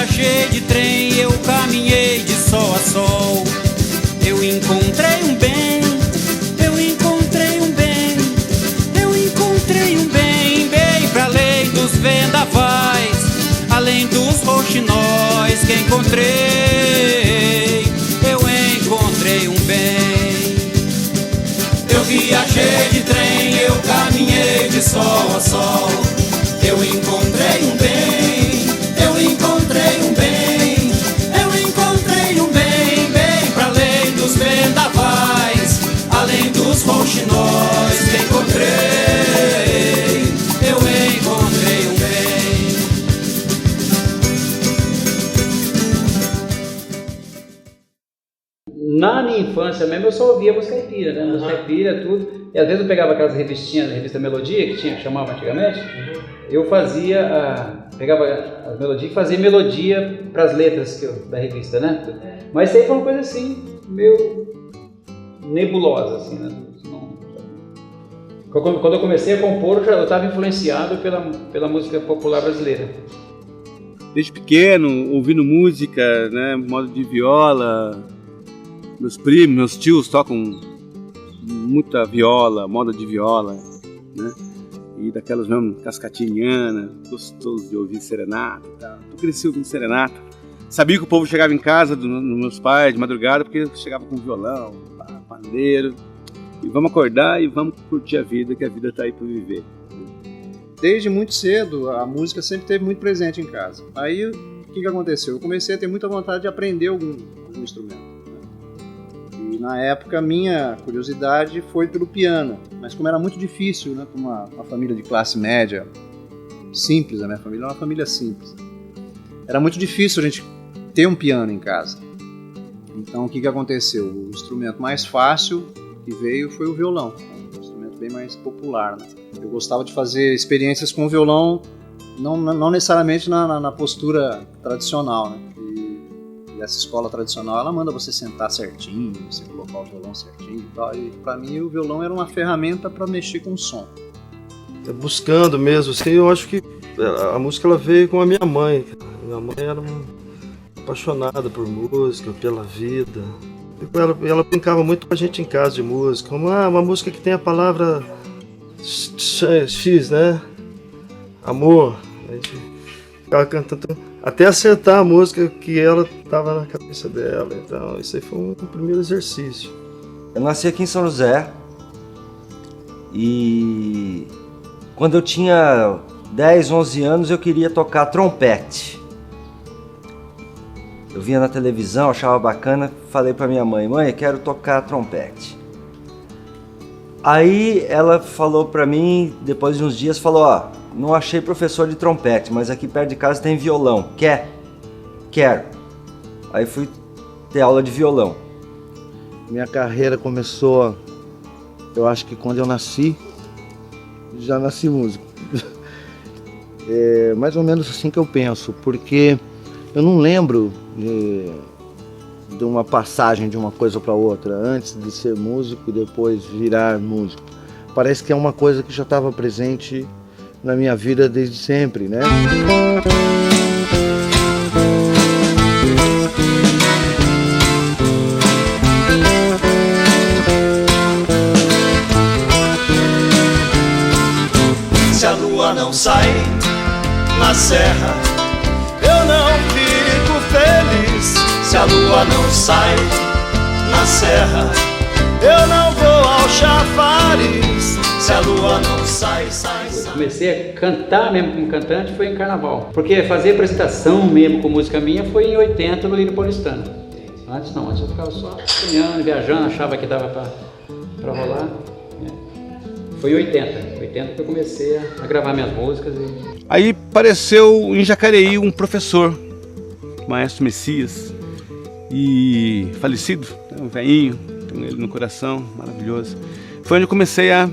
viajei de trem, eu caminhei de sol a sol. Eu encontrei um bem, eu encontrei um bem, eu encontrei um bem, bem pra além dos vendavais, além dos roxinóis que encontrei, eu encontrei um bem. Eu viajei de trem, eu caminhei de sol a sol. Eu encontrei um bem, eu encontrei um bem, eu encontrei um bem, bem pra além dos vendavais, além dos roxinóis que encontrei, eu encontrei um bem. Na minha infância mesmo eu só ouvia música caipira, né? Música caipira, tudo. E às vezes eu pegava aquelas revistinhas, a revista Melodia, que tinha, que chamava antigamente. Eu fazia, pegava as melodias e fazia melodia para as letras da revista, né? Mas isso aí foi uma coisa assim, meio nebulosa, assim, né? Quando eu comecei a compor, eu estava influenciado pela música popular brasileira. Desde pequeno, ouvindo música, né? Modo de viola. Meus primos, meus tios tocam muita viola, moda de viola, né? E daquelas mesmo cascatinianas, gostoso de ouvir serenata e tal. Eu cresci ouvindo serenata. Sabia que o povo chegava em casa dos meus pais de madrugada porque chegava com violão, pandeiro. E vamos acordar e vamos curtir a vida, que a vida tá aí para viver. Desde muito cedo, a música sempre esteve muito presente em casa. Aí, o que aconteceu? Eu comecei a ter muita vontade de aprender algum instrumento. E na época, a minha curiosidade foi pelo piano. Mas como era muito difícil, né, para uma família de classe média, simples, a minha família é uma família simples. Era muito difícil a gente ter um piano em casa. Então, o que aconteceu? O instrumento mais fácil que veio foi o violão. Um instrumento bem mais popular, né? Eu gostava de fazer experiências com o violão, não necessariamente na postura tradicional, né? E essa escola tradicional, ela manda você sentar certinho, você colocar o violão certinho e tal. E para mim o violão era uma ferramenta para mexer com o som. Buscando mesmo, assim, eu acho que a música ela veio com a minha mãe. Minha mãe era apaixonada por música, pela vida. Ela brincava muito com a gente em casa de música. Uma música que tem a palavra X, né? Amor. A gente ficava cantando até acertar a música que ela estava na cabeça dela. Então, isso aí foi um primeiro exercício. Eu nasci aqui em São José e quando eu tinha 10, 11 anos eu queria tocar trompete. Eu via na televisão, achava bacana, falei pra minha mãe, eu quero tocar trompete. Aí ela falou pra mim, depois de uns dias, falou, não achei professor de trompete, mas aqui perto de casa tem violão, quer? Quero. Aí fui ter aula de violão. Minha carreira começou, eu acho que quando eu nasci, já nasci músico. É mais ou menos assim que eu penso, porque eu não lembro de uma passagem de uma coisa para outra, antes de ser músico e depois virar músico. Parece que é uma coisa que já estava presente na minha vida desde sempre, né? Se a lua não sai na serra, eu não fico feliz. Se a lua não sai na serra, eu não vou ao chafariz. Se a lua não sai. Eu comecei a cantar mesmo como cantante foi em carnaval. Porque fazer apresentação mesmo com música minha foi em 80 no Lírio Paulistano. Antes não, antes eu ficava só sonhando, viajando, achava que dava pra rolar. Foi em 80 que eu comecei a gravar minhas músicas. Aí apareceu em Jacareí um professor, o Maestro Messias, e falecido, um velhinho, tenho ele no coração, maravilhoso. Foi onde eu comecei a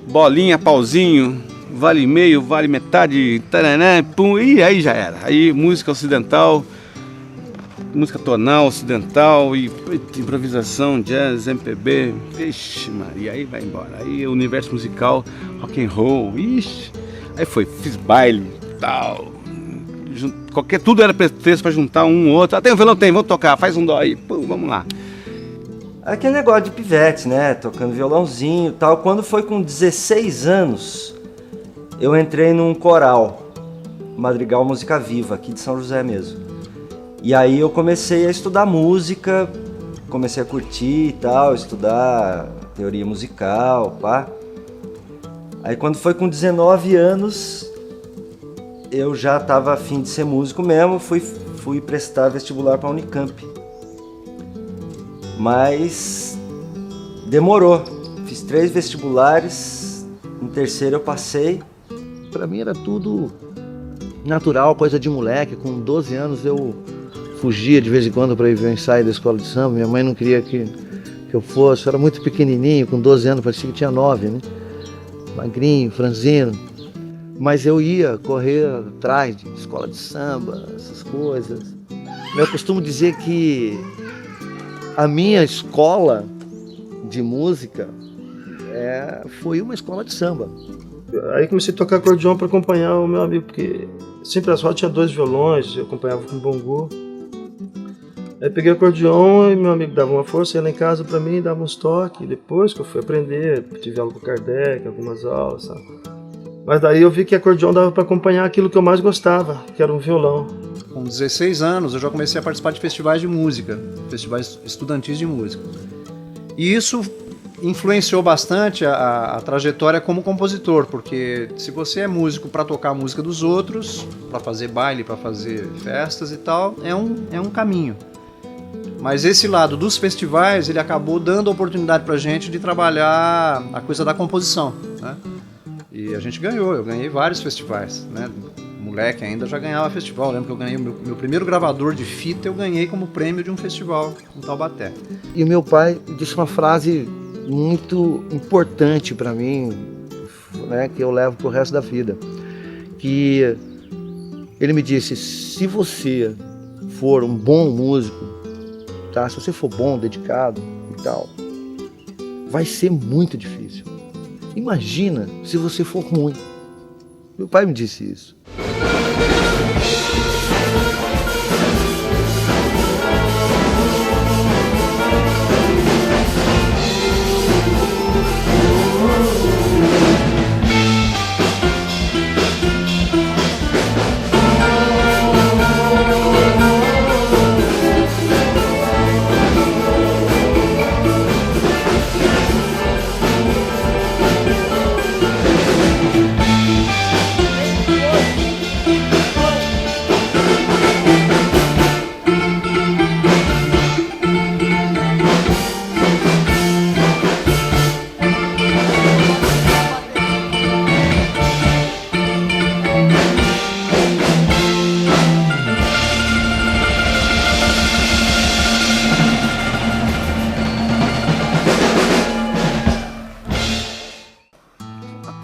bolinha, pauzinho, vale meio, vale metade, taranã, pum, e aí já era. Aí música ocidental, música tonal, ocidental, e improvisação, jazz, MPB, vixe Maria, aí vai embora. Aí o universo musical, rock and roll, ixi. Aí fiz baile, tal, tudo era pretexto para juntar um ou outro. Tem um violão? Tem, vamos tocar, faz um dó aí, pum, vamos lá. Aquele negócio de pivete, né? Tocando violãozinho e tal. Quando foi com 16 anos, eu entrei num coral, Madrigal Música Viva, aqui de São José mesmo. E aí eu comecei a estudar música, comecei a curtir e tal, estudar teoria musical, pá. Aí quando foi com 19 anos, eu já estava a fim de ser músico mesmo, fui prestar vestibular para a Unicamp. Mas demorou, fiz 3 vestibulares, no terceiro eu passei. Pra mim era tudo natural, coisa de moleque. Com 12 anos eu fugia de vez em quando para ir ver o ensaio da escola de samba. Minha mãe não queria que eu fosse, eu era muito pequenininho, com 12 anos, parecia que tinha 9, né? Magrinho, franzino. Mas eu ia correr atrás de escola de samba, essas coisas. Eu costumo dizer que a minha escola de música foi uma escola de samba. Aí comecei a tocar acordeon para acompanhar o meu amigo, porque sempre as rodas tinha 2 violões, eu acompanhava com bongo. Aí peguei o acordeon e meu amigo dava uma força, ia lá em casa para mim, dava uns toques. Depois que eu fui aprender, tive aula com o Kardec, algumas aulas, sabe? Mas daí eu vi que acordeon dava para acompanhar aquilo que eu mais gostava, que era um violão. Com 16 anos eu já comecei a participar de festivais de música, festivais estudantis de música. E isso influenciou bastante a trajetória como compositor, porque se você é músico para tocar a música dos outros, para fazer baile, para fazer festas e tal, é um caminho. Mas esse lado dos festivais, ele acabou dando a oportunidade pra gente de trabalhar a coisa da composição, né? E a gente ganhou, eu ganhei vários festivais, né? Moleque ainda já ganhava festival. Eu lembro que eu ganhei meu primeiro gravador de fita, eu ganhei como prêmio de um festival em Taubaté. E o meu pai disse uma frase muito importante para mim, né, que eu levo pro resto da vida. Que ele me disse: se você for um bom músico, tá? Se você for bom, dedicado e tal, vai ser muito difícil. Imagina se você for ruim. Meu pai me disse isso.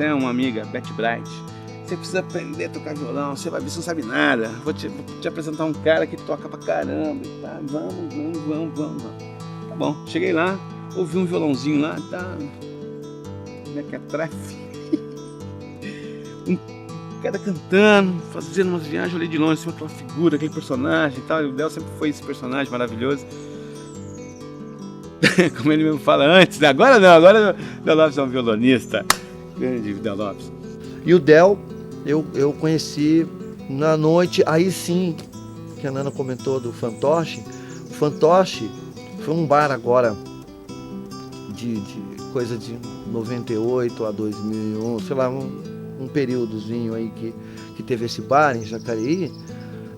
Até uma amiga, Beth Bright: você precisa aprender a tocar violão, você vai ver, você não sabe nada. Vou te apresentar um cara que toca pra caramba. Tá, vamos. Tá bom, cheguei lá, ouvi um violãozinho lá, tá. Mequetrefe. Um cara cantando, fazendo umas viagens, eu olhei de longe, assim, aquela figura, aquele personagem e tal. E o Del sempre foi esse personagem maravilhoso. Como ele mesmo fala antes, né? Agora não, agora o Del Lopes é um violonista. Grande Del Lopes. E o Del, eu conheci na noite, aí sim, que a Nana comentou do Fantoche. O Fantoche foi um bar agora, de coisa de 98 a 2001, sei lá, um períodozinho aí que teve esse bar em Jacareí.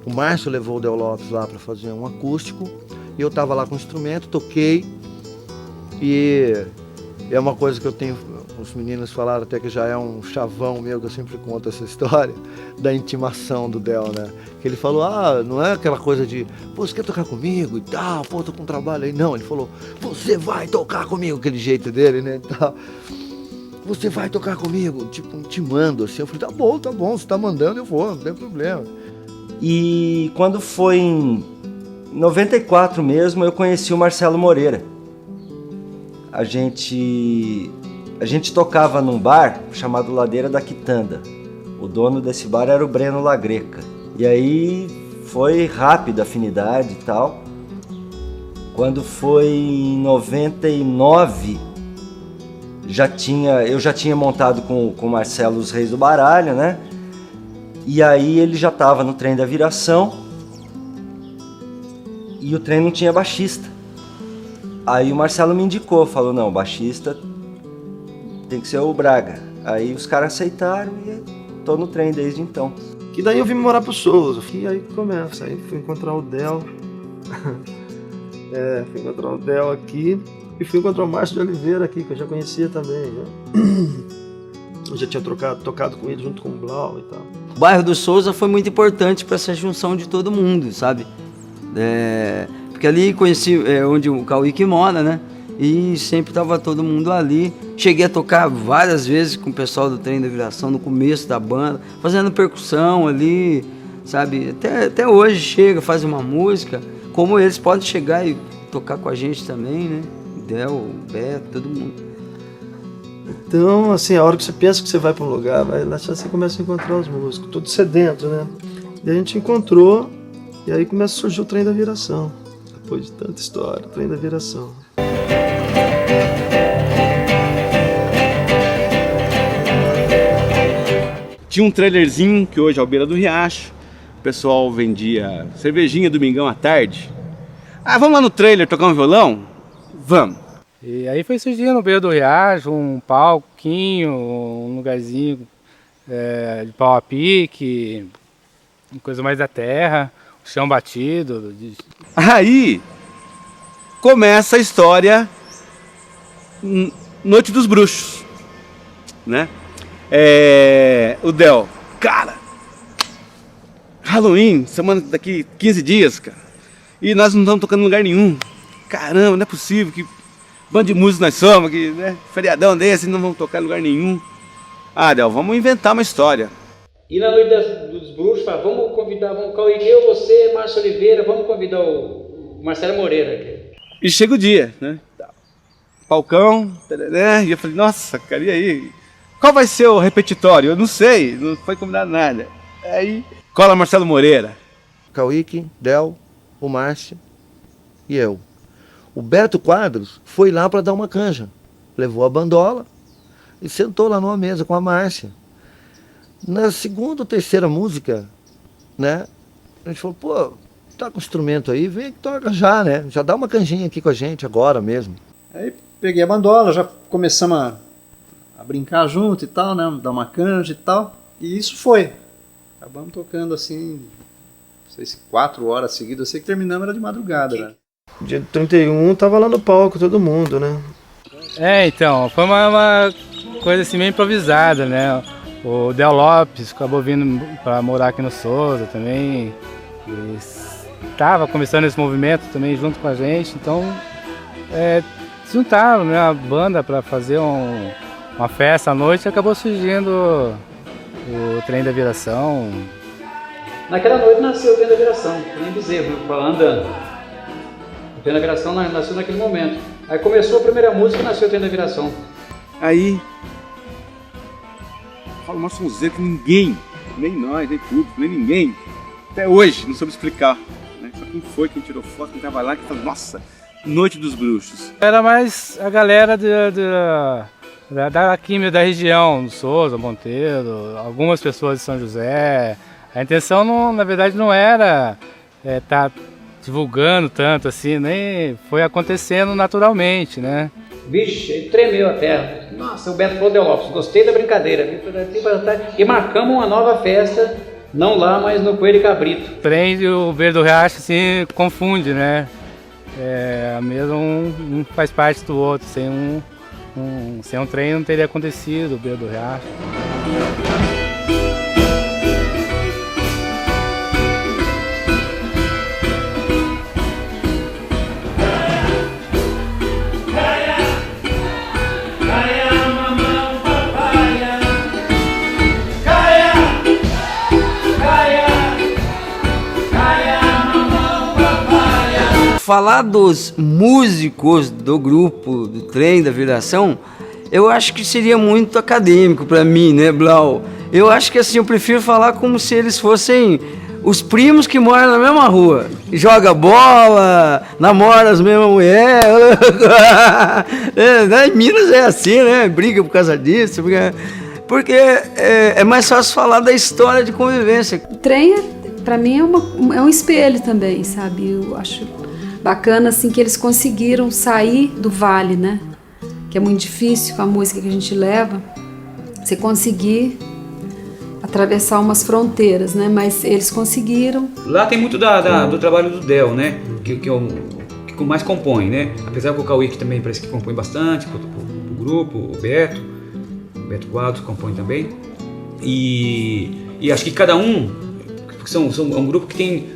O Márcio levou o Del Lopes lá para fazer um acústico, e eu tava lá com o instrumento, toquei, e é uma coisa que eu tenho, os meninos falaram até que já é um chavão meu, que eu sempre conto essa história, da intimação do Del, né? Que ele falou: não é aquela coisa de, pô, você quer tocar comigo e tal, pô, tô com trabalho aí. Não, ele falou: você vai tocar comigo, aquele jeito dele, né? Tal. Você vai tocar comigo, tipo, intimando, assim. Eu falei: tá bom, você tá mandando, eu vou, não tem problema. E quando foi em 94 mesmo, eu conheci o Marcelo Moreira. A gente tocava num bar chamado Ladeira da Quitanda. O dono desse bar era o Breno Lagreca. E aí foi rápido a afinidade e tal. Quando foi em 99, eu já tinha montado com o Marcelo os Reis do Baralho, né? E aí ele já estava no Trem da Viração e o trem não tinha baixista. Aí o Marcelo me indicou, falou, não, o baixista tem que ser o Braga. Aí os caras aceitaram e tô no trem desde então. Que daí eu vim morar pro Souza, e aí começa, aí fui encontrar o Del, fui encontrar o Del aqui, e fui encontrar o Márcio de Oliveira aqui, que eu já conhecia também, né? Eu já tinha tocado com ele junto com o Blau e tal. O bairro do Souza foi muito importante para essa junção de todo mundo, sabe? Porque ali conheci onde o Cauí que mora, né? E sempre estava todo mundo ali. Cheguei a tocar várias vezes com o pessoal do Trem da Viração no começo da banda, fazendo percussão ali, sabe? Até hoje chega, faz uma música, como eles podem chegar e tocar com a gente também, né? O Del, o Beto, todo mundo. Então, assim, a hora que você pensa que você vai para um lugar, vai lá você começa a encontrar os músicos, tudo sedento, né? E a gente encontrou, e aí começa a surgir o Trem da Viração. Depois de tanta história, o Trem da Viração. Tinha um trailerzinho que hoje é ao beira do riacho. O pessoal vendia cervejinha domingão à tarde. Ah, vamos lá no trailer tocar um violão? Vamos. E aí foi surgindo no beira do riacho, um palquinho, um lugarzinho de pau a pique, coisa mais da terra, o chão batido. Aí começa a história Noite dos Bruxos, né? O Del, cara, Halloween, semana daqui 15 dias, cara, e nós não estamos tocando em lugar nenhum. Caramba, não é possível, que bando de músicos nós somos, que né, feriadão desse, não vamos tocar em lugar nenhum. Ah, Del, vamos inventar uma história. E na Noite dos Bruxos, vamos convidar, Cauí, eu, você, Márcio Oliveira, vamos convidar o Marcelo Moreira aqui. E chega o dia, né? Palcão, né? E eu falei, nossa, cara, e aí? Qual vai ser o repetitório? Eu não sei, não foi combinado nada. Aí cola Marcelo Moreira. Cauíque, Del, o Márcio e eu. O Beto Quadros foi lá para dar uma canja. Levou a bandola e sentou lá numa mesa com a Márcia. Na segunda ou terceira música, né? A gente falou, pô, tá com instrumento aí, vem que toca já, né? Já dá uma canjinha aqui com a gente agora mesmo. Aí peguei a bandola, já começamos a brincar junto e tal, né? Dar uma canja e tal. E isso foi. Acabamos tocando assim, não sei se 4 horas seguidas, eu sei que terminamos era de madrugada, né? Dia 31 tava lá no palco todo mundo, né? Então, foi uma coisa assim meio improvisada, né? O Del Lopes acabou vindo para morar aqui no Souza também. E estava começando esse movimento também junto com a gente, então se juntaram, né, a banda para fazer uma festa à noite e acabou surgindo o Trem da Viração. Naquela noite nasceu o Trem da Viração, nem bezerro, andando. O Trem da Viração nasceu naquele momento. Aí começou a primeira música e nasceu o Trem da Viração. Aí fala uma sonzeira que ninguém, nem nós, nem público, nem ninguém, até hoje não soube explicar, né? Só quem foi, quem tirou foto, quem tava lá, que falou, nossa, Noite dos Bruxos. Era mais a galera da química da região, do Souza, Monteiro, algumas pessoas de São José. A intenção, não, na verdade, não era tá divulgando tanto assim, nem foi acontecendo naturalmente, né? Vixe, ele tremeu a terra. Nossa, o Beto falou, Del Lopes, gostei da brincadeira. E marcamos uma nova festa, não lá, mas no Coelho e Cabrito. O trem e o Beira do Riacho assim, confunde, né? Mesmo um faz parte do outro. Sem um trem não teria acontecido o Beira do Riacho. Falar dos músicos do grupo do Trem da Viração, eu acho que seria muito acadêmico para mim, né, Blau? Eu acho que assim, eu prefiro falar como se eles fossem os primos que moram na mesma rua. Joga bola, namora as mesmas mulheres. Em Minas é assim, né? Briga por causa disso. Porque é mais fácil falar da história de convivência. O trem, para mim, é um espelho também, sabe? Eu acho bacana assim, que eles conseguiram sair do vale, né? Que é muito difícil com a música que a gente leva. Você conseguir atravessar umas fronteiras, né? Mas eles conseguiram. Lá tem muito do trabalho do Del, né? Que mais compõe, né? Apesar que o Cauê que também parece que compõe bastante pro grupo, o Beto Quadros compõe também. E acho que cada um é um grupo que tem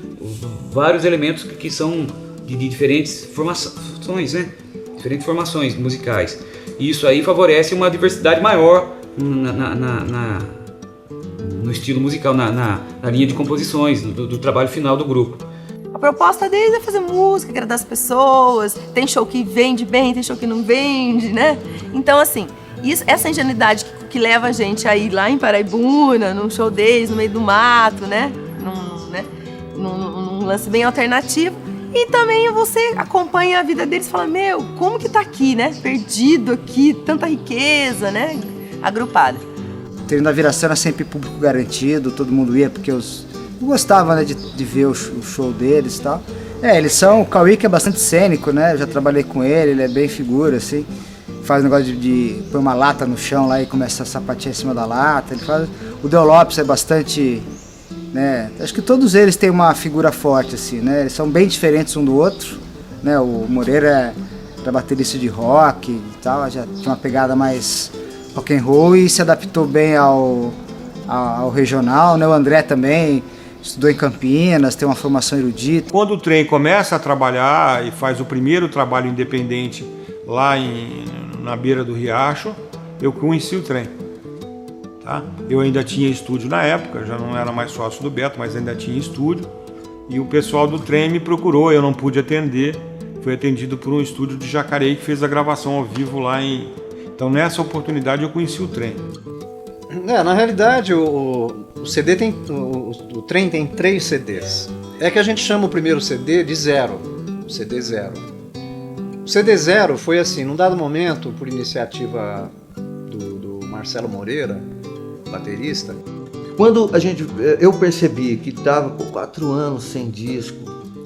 vários elementos que são de diferentes formações, né? Diferentes formações musicais. E isso aí favorece uma diversidade maior no estilo musical, na linha de composições, do trabalho final do grupo. A proposta deles é fazer música, agradar as pessoas, tem show que vende bem, tem show que não vende, né? Então, assim, essa ingenuidade que leva a gente a ir lá em Paraibuna, num show deles, no meio do mato, né? Num lance bem alternativo. E também você acompanha a vida deles e fala, meu, como que tá aqui, né? Perdido aqui, tanta riqueza, né? Agrupada. O treino da Viração era sempre público garantido, todo mundo ia porque eu gostava, né, de ver o show deles e tal. Eles são, o Cauê que é bastante cênico, né? Eu já trabalhei com ele é bem figura, assim. Faz um negócio de pôr uma lata no chão lá e começa a sapatear em cima da lata. Ele faz, o Del Lopes é bastante, né? Acho que todos eles têm uma figura forte, assim, né? Eles são bem diferentes um do outro, né? O Moreira era baterista de rock e tal, já tinha uma pegada mais rock and roll e se adaptou bem ao regional, né? O André também estudou em Campinas, tem uma formação erudita. Quando o trem começa a trabalhar e faz o primeiro trabalho independente lá na beira do riacho, eu conheci o trem. Tá? Eu ainda tinha estúdio na época, já não era mais sócio do Beto, mas ainda tinha estúdio. E o pessoal do trem me procurou, eu não pude atender. Fui atendido por um estúdio de Jacareí que fez a gravação ao vivo lá em... Então nessa oportunidade eu conheci o trem. Na realidade o CD tem... O trem tem 3 CDs. É que a gente chama o primeiro CD de zero. O CD zero. O CD zero foi assim, num dado momento, por iniciativa do Marcelo Moreira, baterista. Quando eu percebi que estava por 4 anos sem disco,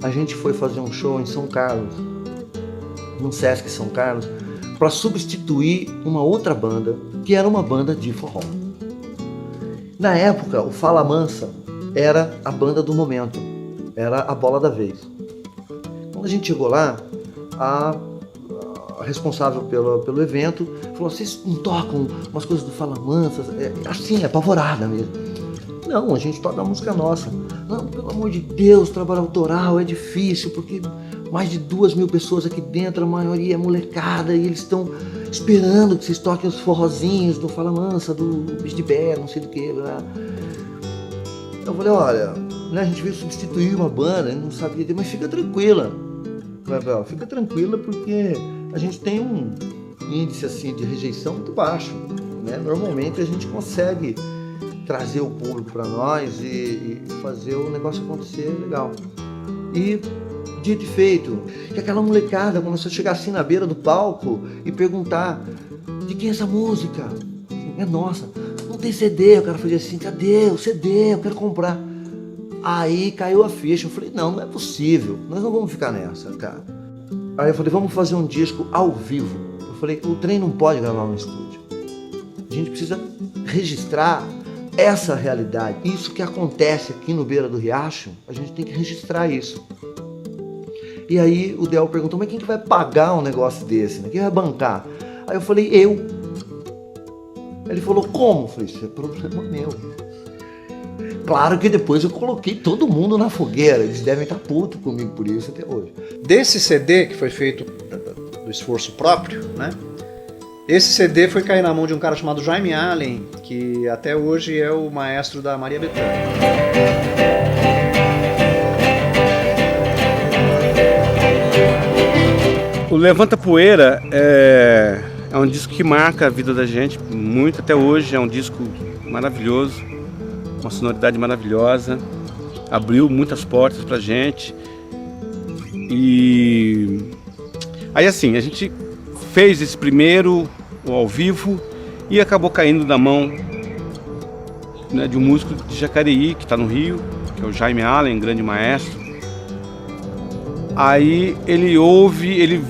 a gente foi fazer um show em São Carlos, no Sesc São Carlos, para substituir uma outra banda, que era uma banda de forró. Na época, o Fala Mansa era a banda do momento, era a bola da vez. Quando a gente chegou lá, a responsável pelo evento falou, vocês não tocam umas coisas do Fala Mansa? Assim, apavorada mesmo. Não, a gente toca a música nossa. Não, pelo amor de Deus, trabalho autoral é difícil, porque mais de 2.000 pessoas aqui dentro, a maioria é molecada, e eles estão esperando que vocês toquem os forrozinhos do Fala Mansa, do Bicho de Bé, não sei do que. Lá. Eu falei, olha, né, a gente veio substituir uma banda, não sabia, mas fica tranquila. Fica tranquila porque a gente tem um índice assim, de rejeição muito baixo. Né? Normalmente a gente consegue trazer o público para nós e fazer o negócio acontecer legal. E dito e feito, que aquela molecada começou a chegar assim na beira do palco e perguntar, de quem é essa música? É nossa, não tem CD. O cara fazia assim, cadê o CD? Eu quero comprar. Aí caiu a ficha, eu falei, não é possível, nós não vamos ficar nessa, cara. Aí eu falei, vamos fazer um disco ao vivo. Eu falei, o trem não pode gravar no estúdio. A gente precisa registrar essa realidade. Isso que acontece aqui no Beira do Riacho, a gente tem que registrar isso. E aí o Del perguntou, mas quem que vai pagar um negócio desse? Né? Quem vai bancar? Aí eu falei, eu. Ele falou, como? Eu falei, isso é problema meu. Claro que depois eu coloquei todo mundo na fogueira, eles devem estar putos comigo por isso até hoje. Desse CD, que foi feito do esforço próprio, né? Esse CD foi cair na mão de um cara chamado Jaime Allen, que até hoje é o maestro da Maria Bethânia. O Levanta Poeira é um disco que marca a vida da gente muito até hoje, é um disco maravilhoso, uma sonoridade maravilhosa. abriu muitas portas pra gente. E aí assim, a gente fez esse primeiro ao vivo e acabou caindo na mão, né, de um músico de Jacareí, que está no Rio, que é o Jaime Allen, grande maestro. Aí ele ouve, ele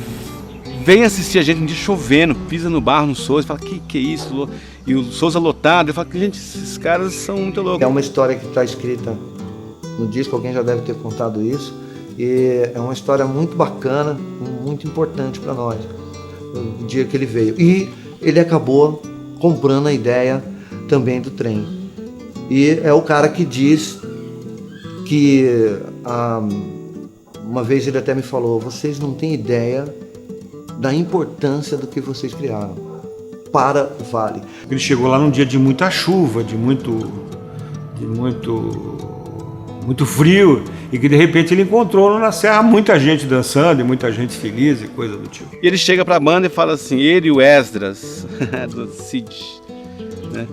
vem assistir a gente um dia chovendo, pisa no bar no Souza, fala, que é isso? E o Souza lotado, eu falo, gente, esses caras são muito loucos. É uma história que está escrita no disco, alguém já deve ter contado isso, e é uma história muito bacana, muito importante para nós, o dia que ele veio. E ele acabou comprando a ideia também do trem. E é o cara que diz que, uma vez ele até me falou, vocês não têm ideia da importância do que vocês criaram para o Vale. Ele chegou lá num dia de muita chuva, de muito frio, e que de repente ele encontrou na Serra muita gente dançando e muita gente feliz e coisa do tipo. E ele chega pra banda e fala assim, ele e o Esdras, do Cid, né?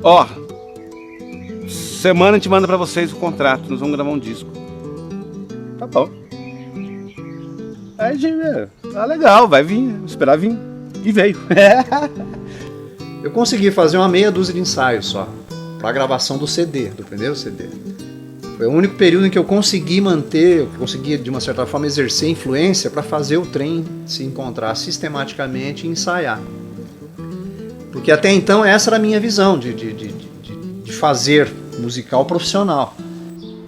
Ó, semana a gente manda pra vocês o contrato, nós vamos gravar um disco. Tá bom. Aí a gente, legal, vai vir, esperar vir. E veio. Eu consegui fazer uma meia dúzia de ensaios só, para a gravação do CD, do primeiro CD. Foi o único período em que eu consegui manter, eu consegui de uma certa forma exercer influência para fazer o trem se encontrar sistematicamente e ensaiar. Porque até então essa era a minha visão de fazer musical profissional.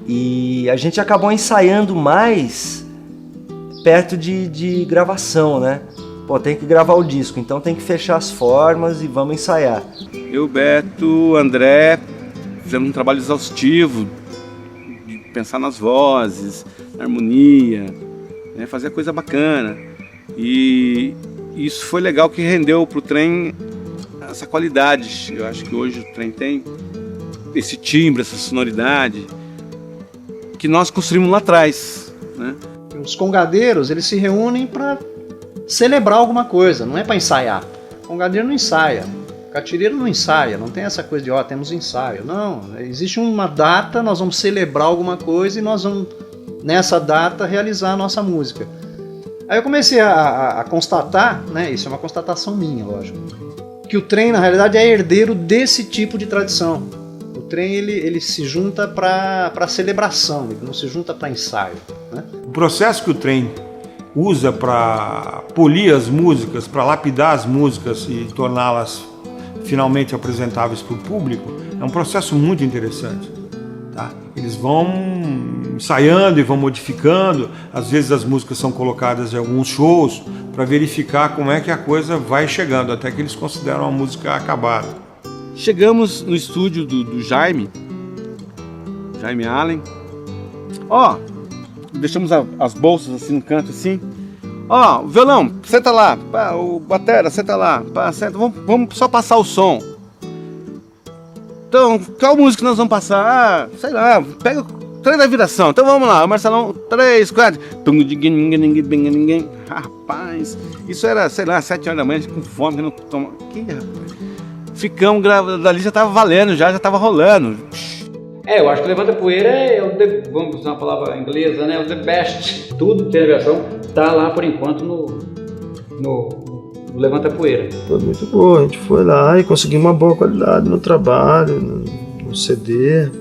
E a gente acabou ensaiando mais perto de gravação, né? Pô, tem que gravar o disco, então tem que fechar as formas e vamos ensaiar. Eu, Beto, André, fizemos um trabalho exaustivo de pensar nas vozes, na harmonia, né, fazer coisa bacana. E isso foi legal que rendeu pro trem essa qualidade. Eu acho que hoje o trem tem esse timbre, essa sonoridade que nós construímos lá atrás, né? Os congadeiros, eles se reúnem para celebrar alguma coisa, não é para ensaiar. O congadeiro não ensaia, o catireiro não ensaia, não tem essa coisa de, temos ensaio. Não, existe uma data, nós vamos celebrar alguma coisa e nós vamos, nessa data, realizar a nossa música. Aí eu comecei a constatar, né, isso é uma constatação minha, lógico, que o trem, na realidade, é herdeiro desse tipo de tradição. O trem, ele se junta para celebração, ele não se junta para ensaio, né? O processo que o trem usa para polir as músicas, para lapidar as músicas e torná-las finalmente apresentáveis para o público, é um processo muito interessante. Tá? Eles vão ensaiando e vão modificando, às vezes as músicas são colocadas em alguns shows para verificar como é que a coisa vai chegando, até que eles consideram a música acabada. Chegamos no estúdio do Jaime Allen. Deixamos as bolsas assim no canto assim. O violão, senta lá. O batera, senta lá. Senta. Vamos só passar o som. Então, qual música nós vamos passar? Sei lá, pega o trem da viração. Então vamos lá, o Marcelão, 3, 4. Rapaz, isso era, sei lá, 7 horas da manhã, com fome, que não toma. Que rapaz? Ficamos gravando, dali já tava valendo, já tava rolando. Eu acho que Levanta Poeira é o vamos usar uma palavra inglesa, né? O the best. Tudo tem a versão, tá lá por enquanto no Levanta Poeira. Foi muito boa, a gente foi lá e conseguimos uma boa qualidade no trabalho, no CD.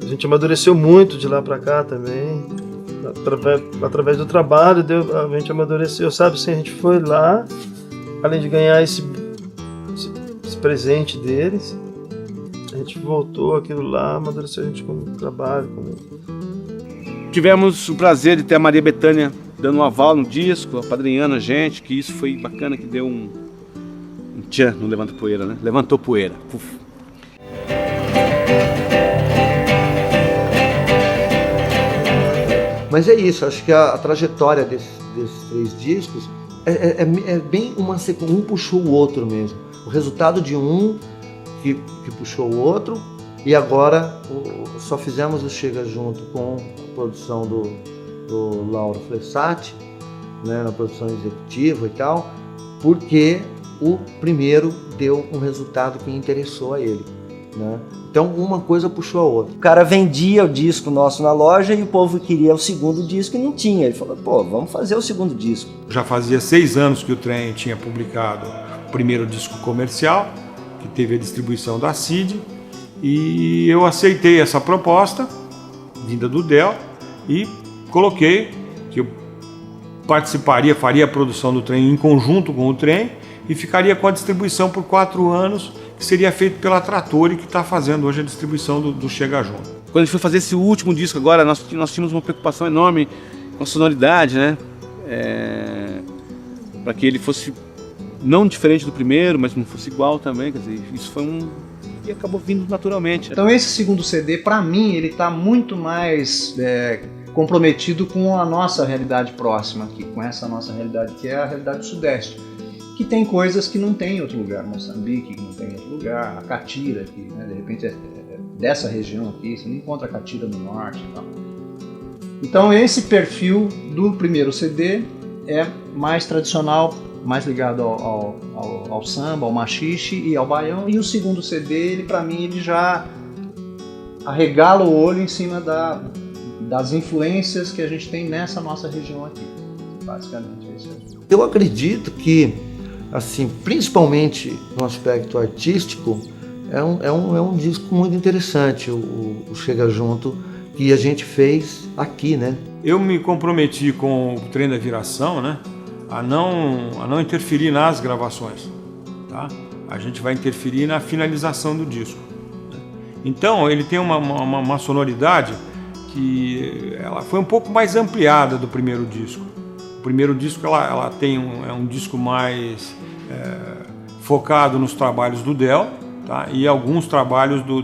A gente amadureceu muito de lá pra cá também. Através do trabalho, a gente amadureceu, sabe? Assim, a gente foi lá, além de ganhar esse presente deles, a gente voltou aquilo lá, amadureceu a gente como trabalho. Tivemos o prazer de ter a Maria Bethânia dando um aval no disco, apadrinhando a gente, que isso foi bacana, que deu um tchan no Levanta Poeira, né? Levantou poeira. Puf. Mas é isso, acho que a trajetória desses 3 discos é bem uma sequência, um puxou o outro mesmo. O resultado de um que puxou o outro, e agora só fizemos o Chega Junto com a produção do Lauro Flessati, né, na produção executiva e tal, porque o primeiro deu um resultado que interessou a ele. né? Então uma coisa puxou a outra. O cara vendia o disco nosso na loja e o povo queria o segundo disco e não tinha. Ele falou, pô, vamos fazer o segundo disco. Já fazia 6 anos que o Trem tinha publicado o primeiro disco comercial, que teve a distribuição da CID, e eu aceitei essa proposta, vinda do Del, e coloquei que eu faria a produção do Trem em conjunto com o Trem e ficaria com a distribuição por 4 anos, que seria feito pela Trattori, que está fazendo hoje a distribuição do Chega Junto. Quando a gente foi fazer esse último disco agora, nós tínhamos uma preocupação enorme com a sonoridade, né? Para que ele fosse não diferente do primeiro, mas não fosse igual também, quer dizer, isso foi e acabou vindo naturalmente. Então esse segundo CD, para mim, ele está muito mais comprometido com a nossa realidade próxima aqui, com essa nossa realidade, que é a realidade do Sudeste, que tem coisas que não tem em outro lugar, Moçambique, que não tem em outro lugar, a Catira, que né, de repente é dessa região aqui, você não encontra a Catira no Norte e tal. Então esse perfil do primeiro CD é mais tradicional, mais ligado ao samba, ao machixe e ao baião, e o segundo CD, ele para mim, ele já arregala o olho em cima das influências que a gente tem nessa nossa região aqui. Basicamente é isso aí. Eu acredito que, assim, principalmente no aspecto artístico, é um disco muito interessante, o Chega Junto, que a gente fez aqui, né? Eu me comprometi com o Trem da Viração, né? A não interferir nas gravações, tá? A gente vai interferir na finalização do disco. Então ele tem uma sonoridade que ela foi um pouco mais ampliada do primeiro disco. O primeiro disco ela tem um disco mais focado nos trabalhos do Del, tá? E alguns trabalhos do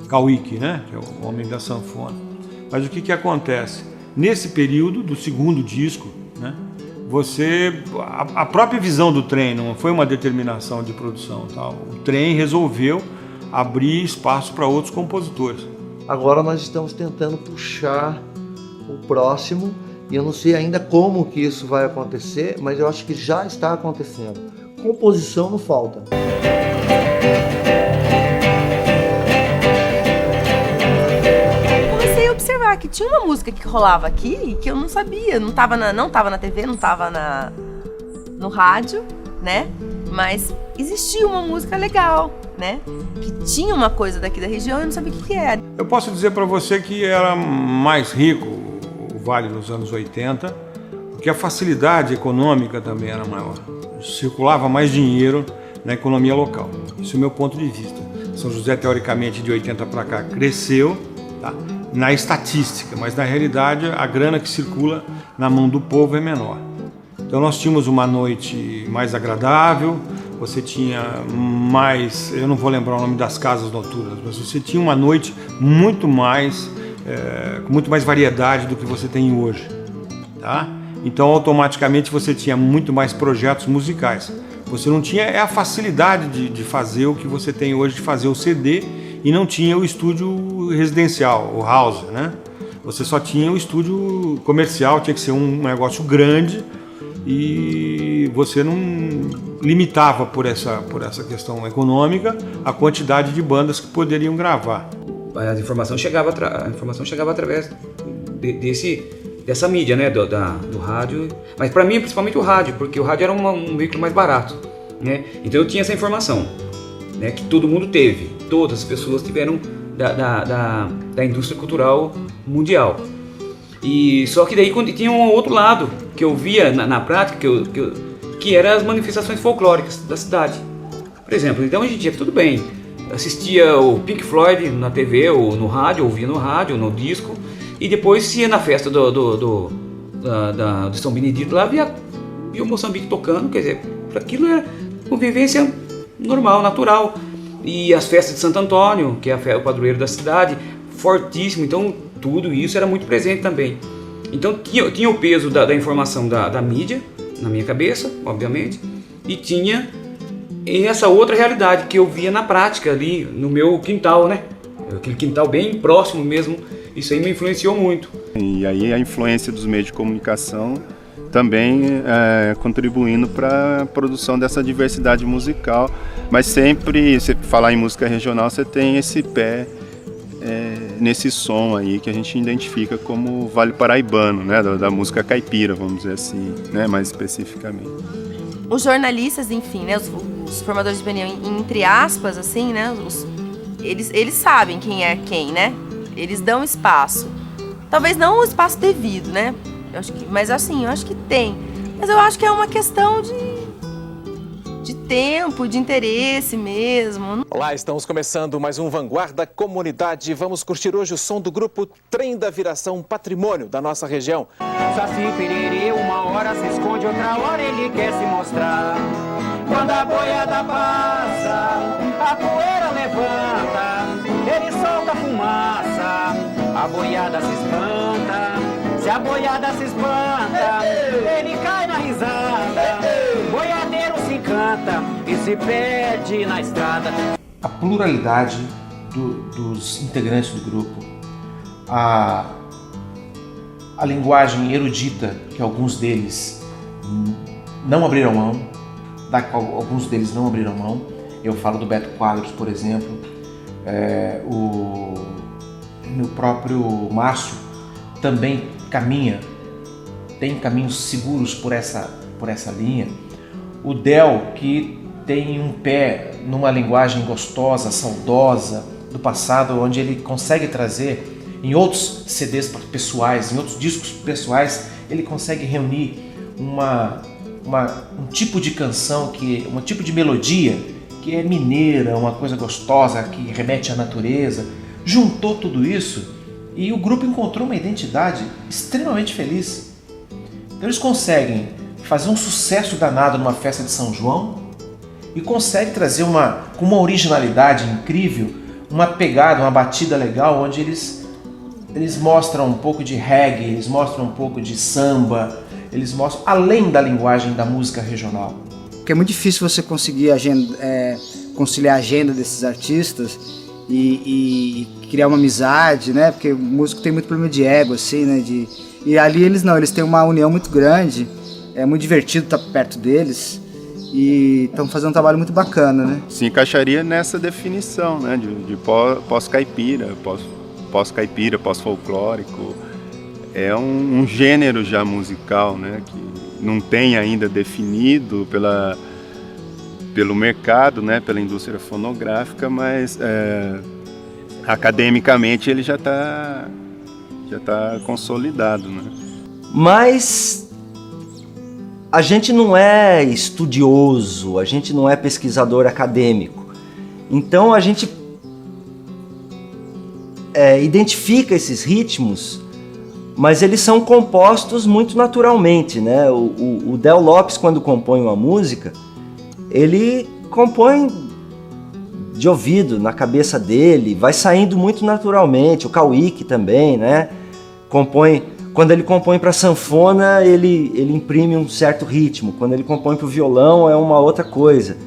Kauik, né? Que é o homem da sanfona. Mas o que acontece? Nesse período do segundo disco, né? A própria visão do Trem não foi uma determinação de produção, tá? O Trem resolveu abrir espaço para outros compositores. Agora nós estamos tentando puxar o próximo e eu não sei ainda como que isso vai acontecer, mas eu acho que já está acontecendo. Composição não falta. Observar que tinha uma música que rolava aqui que eu não sabia, não tava na TV, não tava no rádio, né? Mas existia uma música legal, né? Que tinha uma coisa daqui da região e eu não sabia o que era. Eu posso dizer para você que era mais rico o Vale nos anos 80, porque a facilidade econômica também era maior. Circulava mais dinheiro na economia local. Esse é o meu ponto de vista. São José, teoricamente, de 80 para cá, cresceu, tá? Na estatística, mas na realidade a grana que circula na mão do povo é menor. Então nós tínhamos uma noite mais agradável, você tinha mais, eu não vou lembrar o nome das casas noturnas, mas você tinha uma noite muito mais, com muito mais variedade do que você tem hoje, tá? Então automaticamente você tinha muito mais projetos musicais. Você não tinha a facilidade de fazer o que você tem hoje, de fazer o CD, e não tinha o estúdio residencial, o house, né? Você só tinha o estúdio comercial, tinha que ser um negócio grande e você não limitava por essa questão econômica a quantidade de bandas que poderiam gravar. A informação chegava através dessa mídia, né? Do rádio, mas para mim principalmente o rádio, porque o rádio era um veículo mais barato, né? Então eu tinha essa informação, né? Que todo mundo teve. Todas as pessoas tiveram da indústria cultural mundial. E só que daí tinha um outro lado que eu via na prática, que eram as manifestações folclóricas da cidade. Por exemplo, então a gente ia, tudo bem, assistia o Pink Floyd na TV, ou no rádio, ouvia no rádio, no disco, e depois ia na festa do São Benedito lá, via o Moçambique tocando, quer dizer, aquilo era convivência normal, natural. E as festas de Santo Antônio, que é o padroeiro da cidade, fortíssimo, então tudo isso era muito presente também. Então tinha o peso da informação da mídia, na minha cabeça, obviamente, e tinha essa outra realidade que eu via na prática ali, no meu quintal, né? Aquele quintal bem próximo mesmo, isso aí me influenciou muito. E aí a influência dos meios de comunicação também contribuindo para a produção dessa diversidade musical, mas sempre, se falar em música regional, você tem esse pé nesse som aí que a gente identifica como Vale Paraibano, né, da música caipira, vamos dizer assim, né, mais especificamente. Os jornalistas, enfim, né, os formadores de opinião, entre aspas, assim, né, eles sabem quem é quem, né? Eles dão espaço. Talvez não o espaço devido, né? Mas assim, eu acho que tem. Mas eu acho que é uma questão de tempo, de interesse mesmo. Olá, estamos começando mais um Vanguarda Comunidade. Vamos curtir hoje o som do grupo Trem da Viração, patrimônio da nossa região. Saci Pererê, uma hora se esconde, outra hora ele quer se mostrar. Quando a boiada passa, a poeira levanta, ele solta fumaça, a boiada se espanta. Se a boiada se espanta, ele cai na risada. Boiadeiro se encanta e se perde na estrada. A pluralidade dos integrantes do grupo, a linguagem erudita que alguns deles não abriram mão, da qual alguns deles não abriram mão. Eu falo do Beto Quadros, por exemplo, o meu próprio Márcio também tem caminhos seguros por essa linha. O Del, que tem um pé numa linguagem gostosa, saudosa do passado, onde ele consegue trazer em outros CDs pessoais, em outros discos pessoais, ele consegue reunir um tipo de canção, um tipo de melodia que é mineira, uma coisa gostosa, que remete à natureza. Juntou tudo isso e o grupo encontrou uma identidade extremamente feliz. Então eles conseguem fazer um sucesso danado numa festa de São João e conseguem trazer com uma originalidade incrível, uma pegada, uma batida legal, onde eles mostram um pouco de reggae, eles mostram um pouco de samba, eles mostram além da linguagem da música regional. Porque é muito difícil você conseguir conciliar a agenda desses artistas e criar uma amizade, né? Porque o músico tem muito problema de ego, assim, né? E ali eles têm uma união muito grande, é muito divertido estar perto deles e estão fazendo um trabalho muito bacana, né? Se encaixaria nessa definição, né? De pós-caipira, pós-caipira, pós-folclórico. É um gênero já musical, né? Que não tem ainda definido pelo mercado, né? Pela indústria fonográfica, mas academicamente ele já está consolidado, né? Mas a gente não é estudioso, a gente não é pesquisador acadêmico. Então a gente identifica esses ritmos, mas eles são compostos muito naturalmente, né? O Del Lopes, quando compõe uma música, ele compõe de ouvido, na cabeça dele, vai saindo muito naturalmente. O Cauíque também, né? Quando ele compõe para sanfona, ele imprime um certo ritmo. Quando ele compõe para o violão, é uma outra coisa.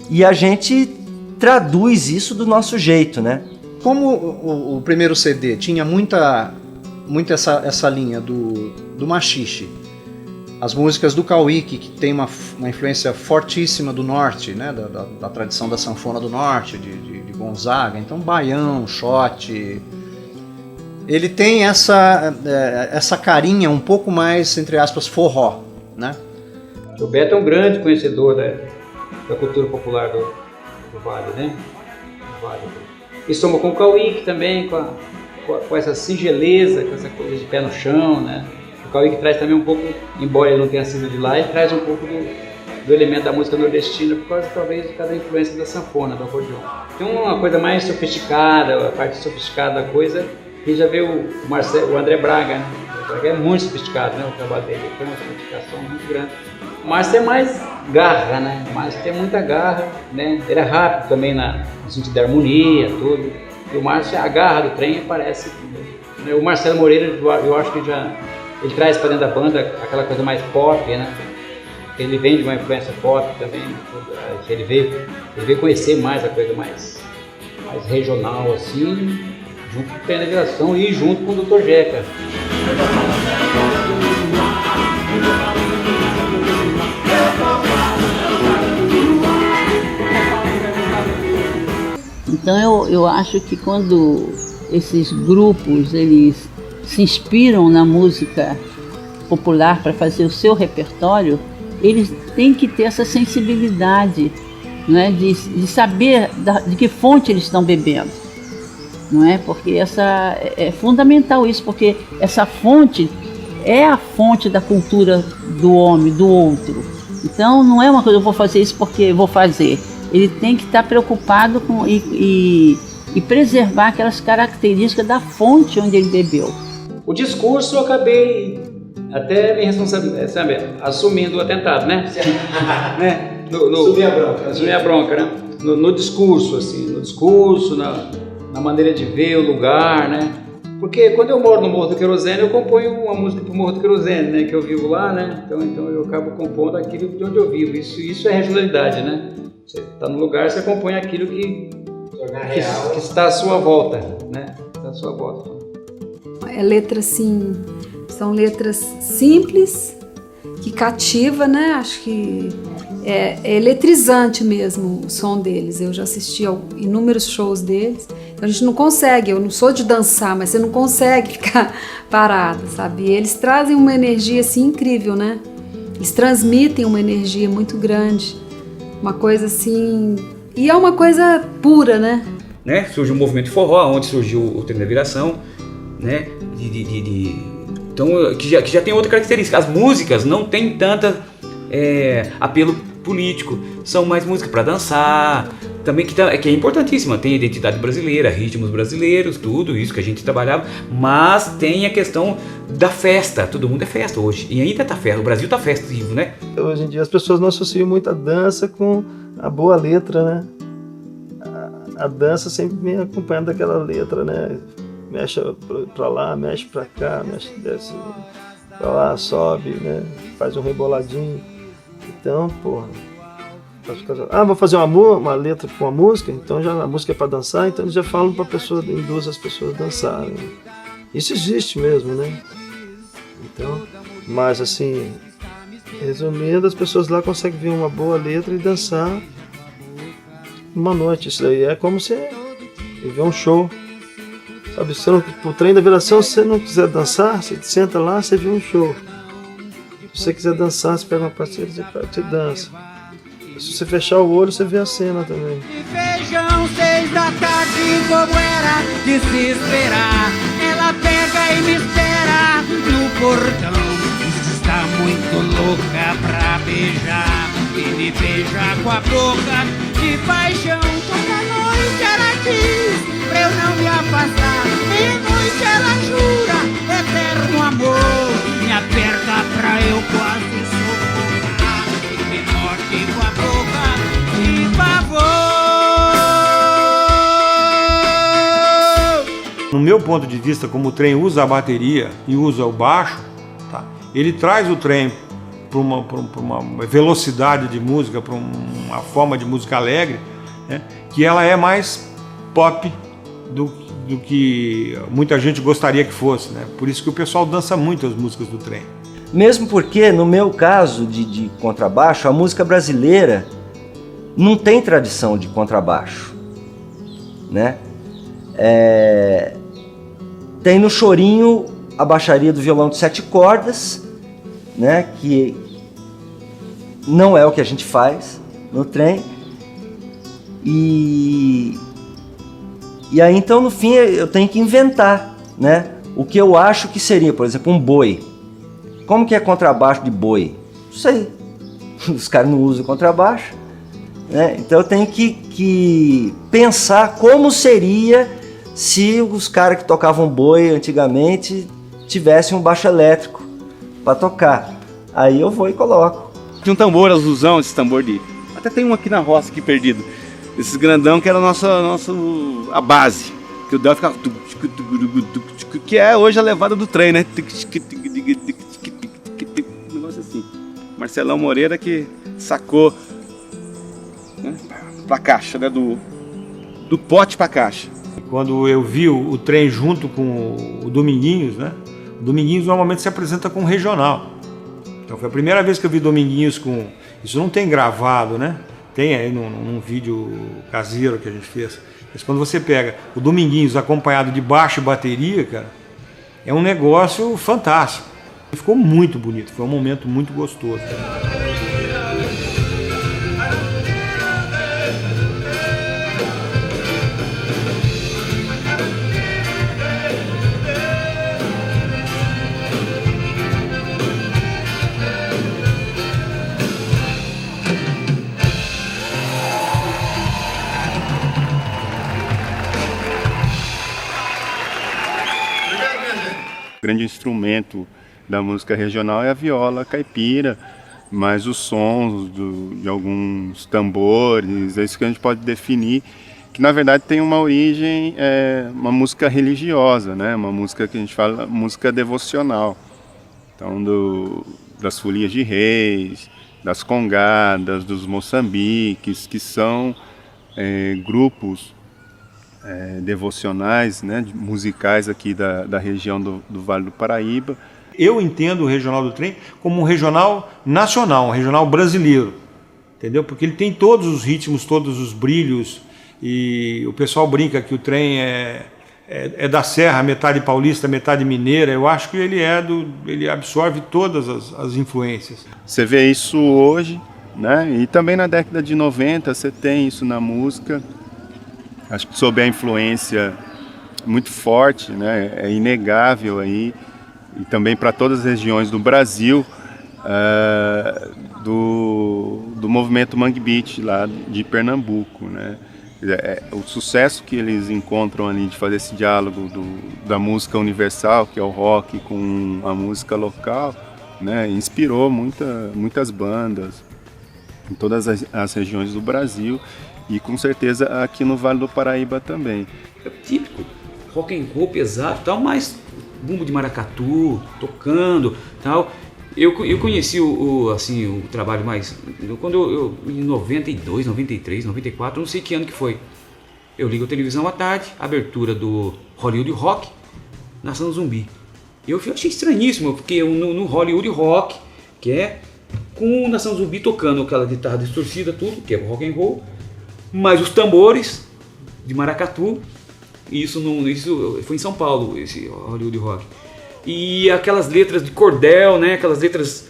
E a gente traduz isso do nosso jeito, né? Como o primeiro CD tinha muito essa linha do machixe, as músicas do Cauíque, que tem uma influência fortíssima do norte, né? da tradição da sanfona do norte, de Gonzaga, então Baião, Xote, ele tem essa carinha um pouco mais, entre aspas, forró, né? O Beto é um grande conhecedor da cultura popular do Vale, né? E soma com o Cauíque também, com essa singeleza, com essa coisa de pé no chão, né? O Cauíque traz também um pouco, embora ele não tenha sido de lá, ele traz um pouco do elemento da música nordestina, por causa talvez de cada influência da sanfona, do acordeon. Tem uma coisa mais sofisticada, a parte sofisticada da coisa, e já vê o André Braga, né? O Braga é muito sofisticado, né? O trabalho dele tem uma sofisticação muito grande. O Márcio é mais garra, né? O Márcio tem muita garra, né? Ele é rápido também no sentido da harmonia, tudo. E o Márcio, a garra do trem parece. Né? O Marcelo Moreira, eu acho que ele traz para dentro da banda aquela coisa mais pop, né? Ele vem de uma influência pop também. Ele veio conhecer mais a coisa mais regional, assim, junto com o Trem da Viração e junto com o Dr. Jeca. Então eu acho que quando esses grupos eles se inspiram na música popular para fazer o seu repertório, eles têm que ter essa sensibilidade, não é? de saber de que fonte eles estão bebendo, não é? Porque é fundamental isso, porque essa fonte é a fonte da cultura do homem, do outro. Então não é uma coisa, eu vou fazer isso porque eu vou fazer. Ele tem que estar preocupado com e preservar aquelas características da fonte onde ele bebeu. O discurso eu acabei até me assumindo o atentado, né? Assumir a bronca. Assumir a bronca, né? No discurso, assim, na maneira de ver o lugar, né? Porque quando eu moro no Morro do Querosene, eu componho uma música pro Morro do Querosene, né? Que eu vivo lá, né? Então eu acabo compondo aquilo de onde eu vivo. Isso é regionalidade, né? Você está no lugar, você compõe aquilo que está à sua volta, né? Está à sua volta. É letra assim, são letras simples, que cativa, né? Acho que é eletrizante mesmo o som deles. Eu já assisti a inúmeros shows deles. Então a gente não consegue, eu não sou de dançar, mas você não consegue ficar parada, sabe? E eles trazem uma energia assim incrível, né? Eles transmitem uma energia muito grande, uma coisa assim, e é uma coisa pura, né? Surge o movimento forró, onde surgiu o Trem da Viração, né? Então, que já tem outra característica. As músicas não têm tanta apelo político, são mais música para dançar, também que é importantíssima. Tem identidade brasileira, ritmos brasileiros, tudo isso que a gente trabalhava, mas tem a questão da festa. Todo mundo é festa hoje, e ainda tá festa, o Brasil tá festivo, né? Hoje em dia as pessoas não associam muito a dança com a boa letra, né? A dança sempre vem acompanhando daquela letra, né? Mexe pra lá, mexe pra cá, desce pra lá, sobe, né? Faz um reboladinho. Então, porra, vou fazer uma letra com uma música, então já a música é para dançar, então eles já falam para induz as pessoas a dançarem. Isso existe mesmo, né? Então, mas assim, resumindo, as pessoas lá conseguem ver uma boa letra e dançar uma noite. Isso aí é como você ver um show. Sabe, o Trem da Viração, se você não quiser dançar, você senta lá, você vê um show. Se você quiser dançar, você pega uma parceira e você dança. Se você fechar o olho, você vê a cena também. Feijão, 6 da tarde, como era de se esperar. Ela pega e me espera no portão. Está muito louca pra beijar e me beija com a boca de paixão. Toda noite ela diz pra eu não me afastar. Meia-noite ela jura eterno amor. Me aperta pra eu quase sufocar e me morde com a boca de pavor. No meu ponto de vista, como o trem usa a bateria e usa o baixo, tá? Ele traz o trem para uma velocidade de música, para uma forma de música alegre, né? Que ela é mais pop do que muita gente gostaria que fosse, né? Por isso que o pessoal dança muito as músicas do trem. Mesmo porque, no meu caso de contrabaixo, a música brasileira não tem tradição de contrabaixo, né? Tem no chorinho a baixaria do violão de 7 cordas, né? Que não é o que a gente faz no trem. E aí, então, no fim, eu tenho que inventar, né? O que eu acho que seria, por exemplo, um boi. Como que é contrabaixo de boi? Não sei. Os caras não usam contrabaixo, né? Então eu tenho que pensar como seria se os caras que tocavam boi antigamente tivessem um baixo elétrico para tocar. Aí eu vou e coloco. Tinha um tambor azulzão, esse tambor de... Até tem um aqui na roça, aqui perdido. Esses grandão que era a base. Que o Del ficava... Que é hoje a levada do trem, né? Um negócio assim. Marcelão Moreira que sacou, né, pra caixa, né? Do pote pra caixa. Quando eu vi o trem junto com o Dominguinhos, né? O Dominguinhos normalmente se apresenta com o regional. Então foi a primeira vez que eu vi Dominguinhos com... Isso não tem gravado, né? Tem aí num vídeo caseiro que a gente fez. Mas quando você pega o Dominguinhos acompanhado de baixo e bateria, cara, é um negócio fantástico. Ficou muito bonito, foi um momento muito gostoso. O grande instrumento da música regional é a viola caipira, mas os sons de alguns tambores, é isso que a gente pode definir, que na verdade tem uma origem, uma música religiosa, né? Uma música que a gente fala, música devocional. Então, das folias de reis, das congadas, dos moçambiques, que são grupos devocionais, né, musicais aqui da região do Vale do Paraíba. Eu entendo o Regional do Trem como um regional nacional, um regional brasileiro, entendeu? Porque ele tem todos os ritmos, todos os brilhos, e o pessoal brinca que o trem é da serra, metade paulista, metade mineira. Eu acho que ele absorve todas as influências. Você vê isso hoje, né? E também na década de 90 você tem isso na música. Acho que sob a influência muito forte, né? É inegável aí, e também para todas as regiões do Brasil, do movimento Mangue Beat lá de Pernambuco, né? O sucesso que eles encontram ali de fazer esse diálogo da música universal, que é o rock, com a música local, né? Inspirou muitas bandas em todas as regiões do Brasil, e com certeza aqui no Vale do Paraíba também. É típico, rock and roll pesado, tal, mas bumbo de maracatu, tocando, tal. Eu conheci o trabalho mais quando em 92, 93, 94, não sei que ano que foi. Eu ligo a televisão à tarde, abertura do Hollywood Rock, Nação Zumbi. Eu achei estranhíssimo, porque no Hollywood Rock, que é com Nação Zumbi tocando aquela guitarra distorcida, tudo, que é rock and roll, mas os tambores de maracatu, isso foi em São Paulo, esse Hollywood Rock. E aquelas letras de cordel, né? Aquelas letras,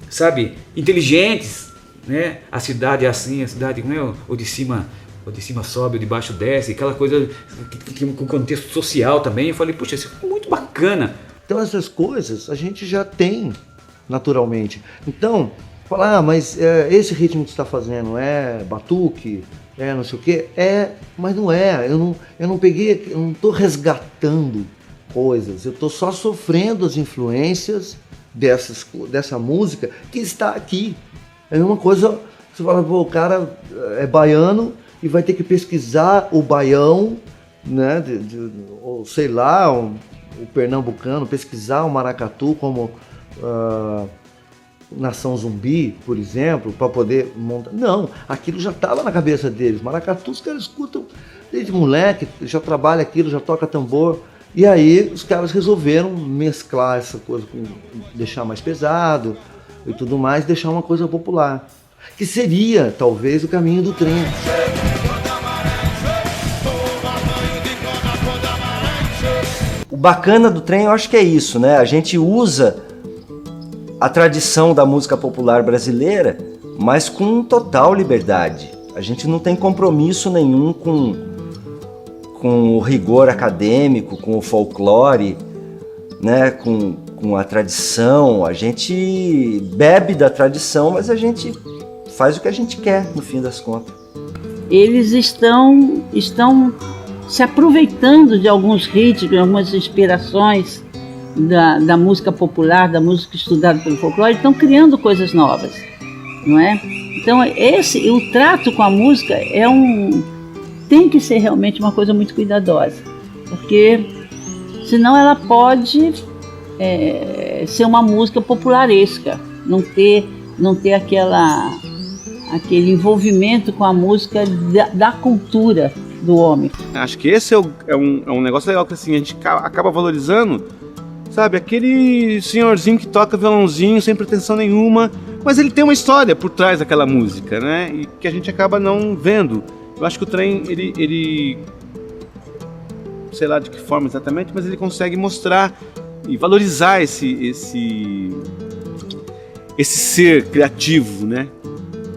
sabe, inteligentes, né? A cidade é assim, a cidade, como é? O de cima sobe, o de baixo desce, aquela coisa com contexto social também. Eu falei, puxa, isso é muito bacana. Então essas coisas a gente já tem naturalmente. Então, falar, mas esse ritmo que você está fazendo é batuque, não sei o quê, mas não é. Eu não peguei, eu não estou resgatando coisas, eu estou só sofrendo as influências dessa música que está aqui. É a mesma coisa, você fala, pô, o cara é baiano e vai ter que pesquisar o baião, né, ou sei lá, o pernambucano, pesquisar o maracatu como Nação Zumbi, por exemplo, para poder montar. Não, aquilo já estava na cabeça deles. Maracatu, os caras escutam desde moleque, já trabalha aquilo, já toca tambor. E aí os caras resolveram mesclar essa coisa, deixar mais pesado e tudo mais, deixar uma coisa popular, que seria talvez o caminho do trem. O bacana do trem eu acho que é isso, né? A gente usa a tradição da música popular brasileira, mas com total liberdade. A gente não tem compromisso nenhum com o rigor acadêmico, com o folclore, né? com a tradição. A gente bebe da tradição, mas a gente faz o que a gente quer, no fim das contas. Eles estão se aproveitando de alguns ritmos, de algumas inspirações da música popular, da música estudada pelo folclore, estão criando coisas novas, não é? Então o trato com a música tem que ser realmente uma coisa muito cuidadosa, porque senão ela pode ser uma música popularesca, não ter aquele envolvimento com a música da cultura do homem. Acho que esse é um negócio legal, que assim, a gente acaba valorizando, sabe, aquele senhorzinho que toca violãozinho sem pretensão nenhuma, mas ele tem uma história por trás daquela música, né? E que a gente acaba não vendo. Eu acho que o trem, ele sei lá de que forma exatamente, mas ele consegue mostrar e valorizar esse ser criativo, né?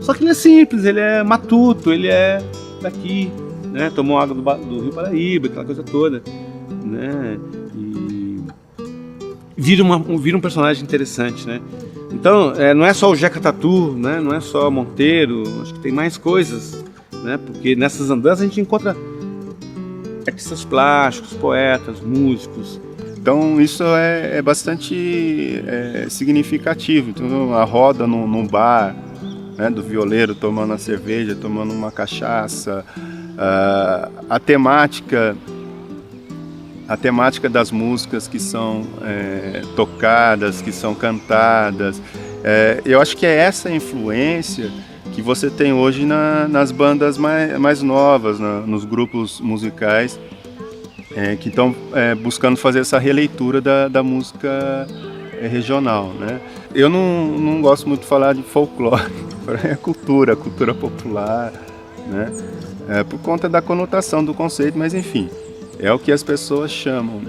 Só que ele é simples, ele é matuto, ele é daqui, né? Tomou água do Rio Paraíba, aquela coisa toda, né? E vira um personagem interessante, né? Então, não é só o Jeca Tatu, né? Não é só Monteiro, acho que tem mais coisas, né? Porque nessas andanças a gente encontra artistas plásticos, poetas, músicos. Então isso é bastante significativo. Então a roda num bar, né, do violeiro tomando a cerveja, tomando uma cachaça, a temática das músicas que são tocadas, que são cantadas. Eu acho que é essa influência que você tem hoje nas bandas mais novas, nos grupos musicais, que estão buscando fazer essa releitura da música regional, né? Eu não gosto muito de falar de folclore, é cultura popular, né? Por conta da conotação do conceito, mas enfim, é o que as pessoas chamam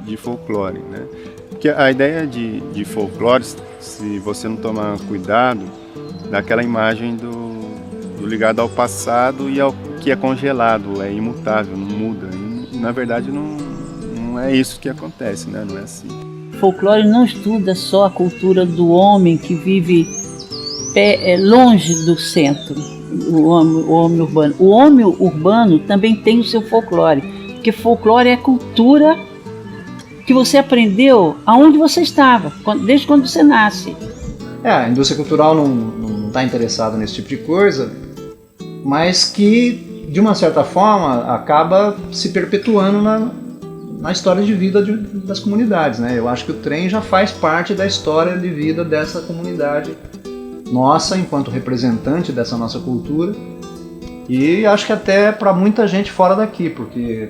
de folclore, né? Porque a ideia de folclore, se você não tomar cuidado, dá aquela imagem do ligado ao passado e ao que é congelado, é imutável, não muda. E, na verdade, não é isso que acontece, né? Não é assim. Folclore não estuda só a cultura do homem que vive longe do centro, o homem urbano. O homem urbano também tem o seu folclore, porque folclore é cultura que você aprendeu aonde você estava, desde quando você nasce. A indústria cultural não está interessada nesse tipo de coisa, mas que, de uma certa forma, acaba se perpetuando na história de vida das comunidades, né? Eu acho que o trem já faz parte da história de vida dessa comunidade nossa, enquanto representante dessa nossa cultura, e acho que até para muita gente fora daqui, porque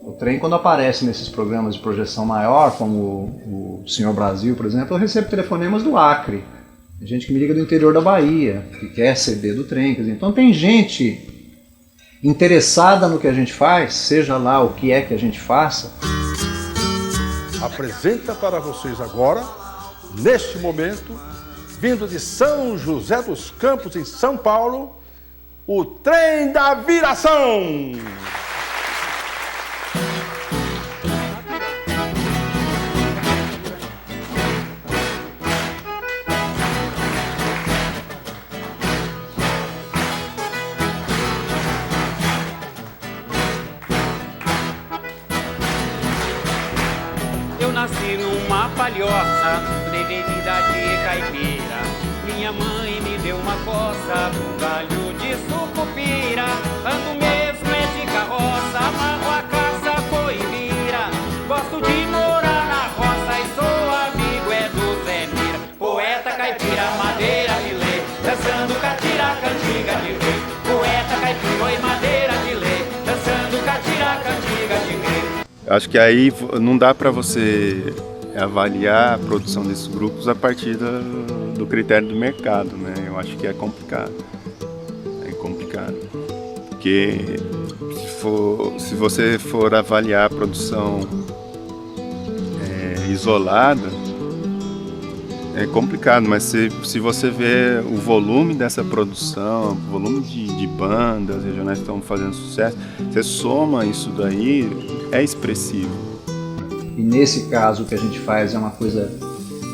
o trem, quando aparece nesses programas de projeção maior, como o Senhor Brasil, por exemplo, eu recebo telefonemas do Acre, gente que me liga do interior da Bahia, que quer CD do trem. Então tem gente interessada no que a gente faz, seja lá o que é que a gente faça. Apresenta para vocês agora, neste momento, vindo de São José dos Campos, em São Paulo, o Trem da Viração! Nasci numa palhoça, levei vida de caipira. Minha mãe me deu uma coça, um galho de sucupira. Ando mesmo de carroça, amarro a caça, coivira. Gosto de morar na roça e sou amigo do Zé Mira. Poeta caipira, madeira de lei, dançando catira, cantiga de rei. Poeta caipira, oi, madeira de lei, dançando catira, cantiga de rei. Acho que aí não dá para você avaliar a produção desses grupos a partir do critério do mercado, né? Eu acho que é complicado. É complicado. Porque se você for avaliar a produção isolada, é complicado, mas se você vê o volume dessa produção, o volume de bandas regionais que estão fazendo sucesso, você soma isso daí, é expressivo. E nesse caso o que a gente faz é uma coisa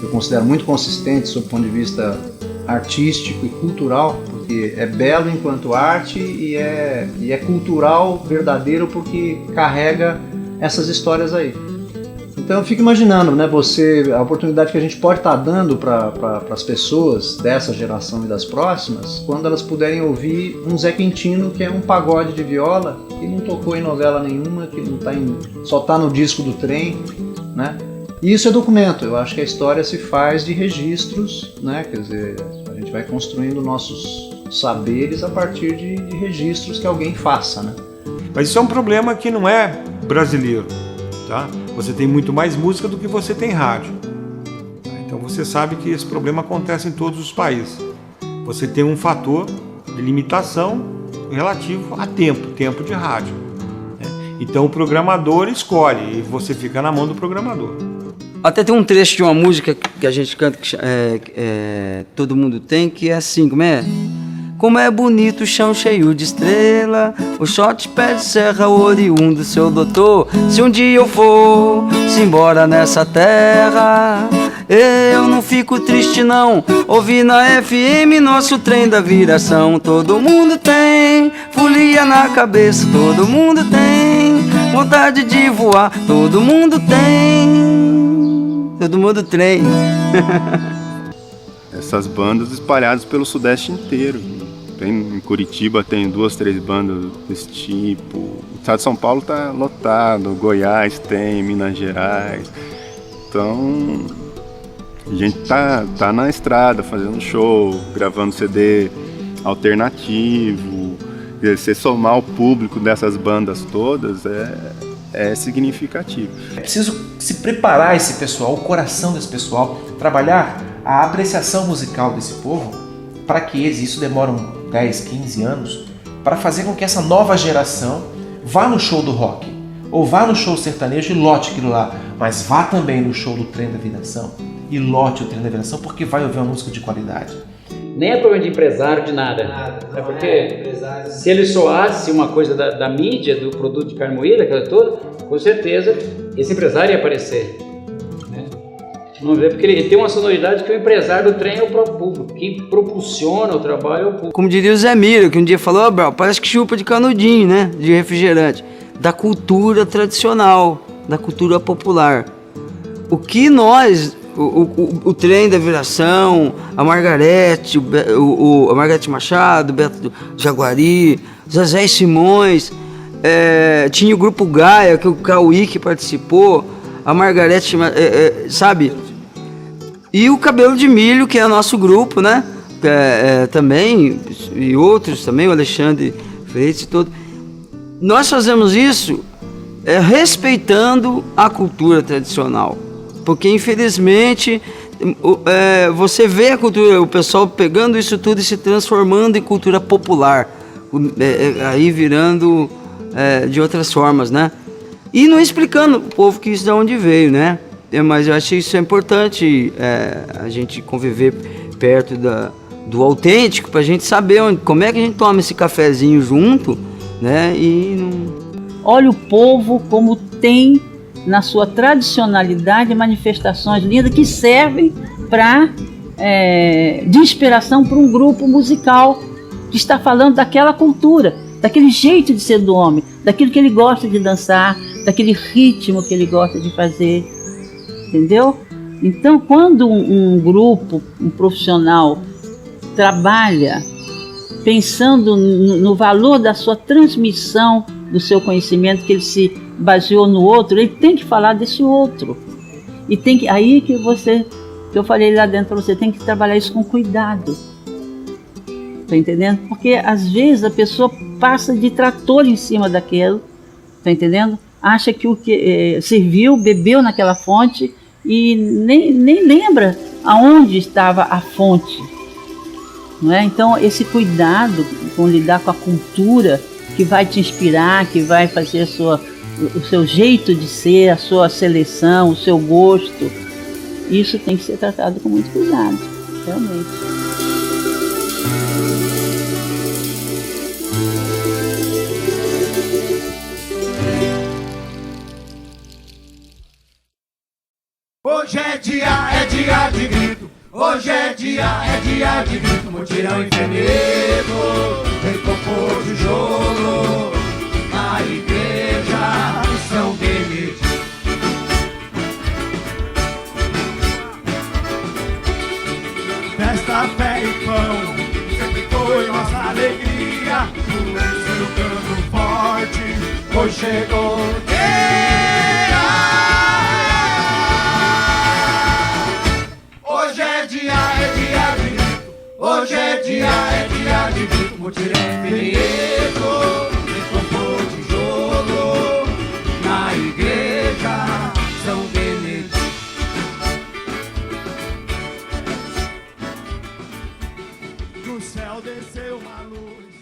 que eu considero muito consistente sob o ponto de vista artístico e cultural, porque é belo enquanto arte e é cultural verdadeiro porque carrega essas histórias aí. Então eu fico imaginando, né, a oportunidade que a gente pode estar dando para as pessoas dessa geração e das próximas, quando elas puderem ouvir um Zé Quintino, que é um pagode de viola, que não tocou em novela nenhuma, que não tá só está no disco do trem, né? E isso é documento. Eu acho que a história se faz de registros, né? Quer dizer, a gente vai construindo nossos saberes a partir de registros que alguém faça, né? Mas isso é um problema que não é brasileiro, tá? Você tem muito mais música do que você tem rádio. Então você sabe que esse problema acontece em todos os países. Você tem um fator de limitação relativo a tempo de rádio. Então o programador escolhe e você fica na mão do programador. Até tem um trecho de uma música que a gente canta, que todo mundo tem, que é assim, como é? Como é bonito o chão cheio de estrela, o shot pé de serra oriundo, seu doutor. Se um dia eu for-se embora nessa terra, eu não fico triste não, ouvi na FM nosso trem da viração. Todo mundo tem folia na cabeça, todo mundo tem vontade de voar, todo mundo tem, todo mundo tem. Essas bandas espalhadas pelo Sudeste inteiro. Em Curitiba tem 2, 3 bandas desse tipo. O estado de São Paulo tá lotado, Goiás tem, Minas Gerais. Então a gente tá na estrada fazendo show, gravando CD alternativo. E você somar o público dessas bandas todas é significativo. É preciso se preparar esse pessoal, o coração desse pessoal, trabalhar a apreciação musical desse povo, para que eles, isso demora 10, 15 anos, para fazer com que essa nova geração vá no show do rock, ou vá no show sertanejo e lote aquilo lá, mas vá também no show do Trem da Viração e lote o Trem da Viração, porque vai ouvir uma música de qualidade. Nem é problema de empresário, de nada. É porque se ele soasse uma coisa da mídia, do produto de carne moída, aquela toda, com certeza esse empresário ia aparecer. Não vê, porque ele tem uma sonoridade que o empresário do trem é o próprio público. Quem propulsiona o trabalho é o público. Como diria o Zé Mira, que um dia falou, Bel, parece que chupa de canudinho, né? De refrigerante. Da cultura tradicional, da cultura popular. O que nós, o Trem da Viração, a Margarete, a Margarete Machado, o Beto Jaguari, Zezé e Simões, tinha o Grupo Gaia, que o Cauí que participou, a Margarete, sabe? E o Cabelo de Milho, que é nosso grupo, né? Também, e outros também, o Alexandre Freitas e todo. Nós fazemos isso respeitando a cultura tradicional. Porque, infelizmente, você vê a cultura, o pessoal pegando isso tudo e se transformando em cultura popular. Aí virando de outras formas, né? E não explicando o povo que isso de onde veio, né? Mas eu achei isso importante, a gente conviver perto do autêntico, pra gente saber como é que a gente toma esse cafezinho junto, né? Olha o povo como tem na sua tradicionalidade manifestações lindas que servem de inspiração para um grupo musical que está falando daquela cultura, daquele jeito de ser do homem, daquilo que ele gosta de dançar, daquele ritmo que ele gosta de fazer, entendeu? Então, quando um grupo, um profissional trabalha pensando no valor da sua transmissão do seu conhecimento, que ele se baseou no outro, ele tem que falar desse outro. E tem que, aí que eu falei lá dentro para você, tem que trabalhar isso com cuidado. Tá entendendo? Porque às vezes a pessoa passa de trator em cima daquilo, tá entendendo? Acha que o que serviu, bebeu naquela fonte e nem lembra aonde estava a fonte. Não é? Então, esse cuidado com lidar com a cultura que vai te inspirar, que vai fazer o seu jeito de ser, a sua seleção, o seu gosto, isso tem que ser tratado com muito cuidado, realmente. Hoje é dia de grito. Hoje é dia de grito. Mutirão enfermeiro, vem compor tijolo na igreja de São Benedito. Festa, fé e pão, sempre foi nossa alegria. Por isso eu canto forte, hoje chegou. Hoje é dia de grito. Hoje é dia de grito. Mutirão infinito, vem compor tijolo na igreja São Benedito. Do céu desceu uma luz.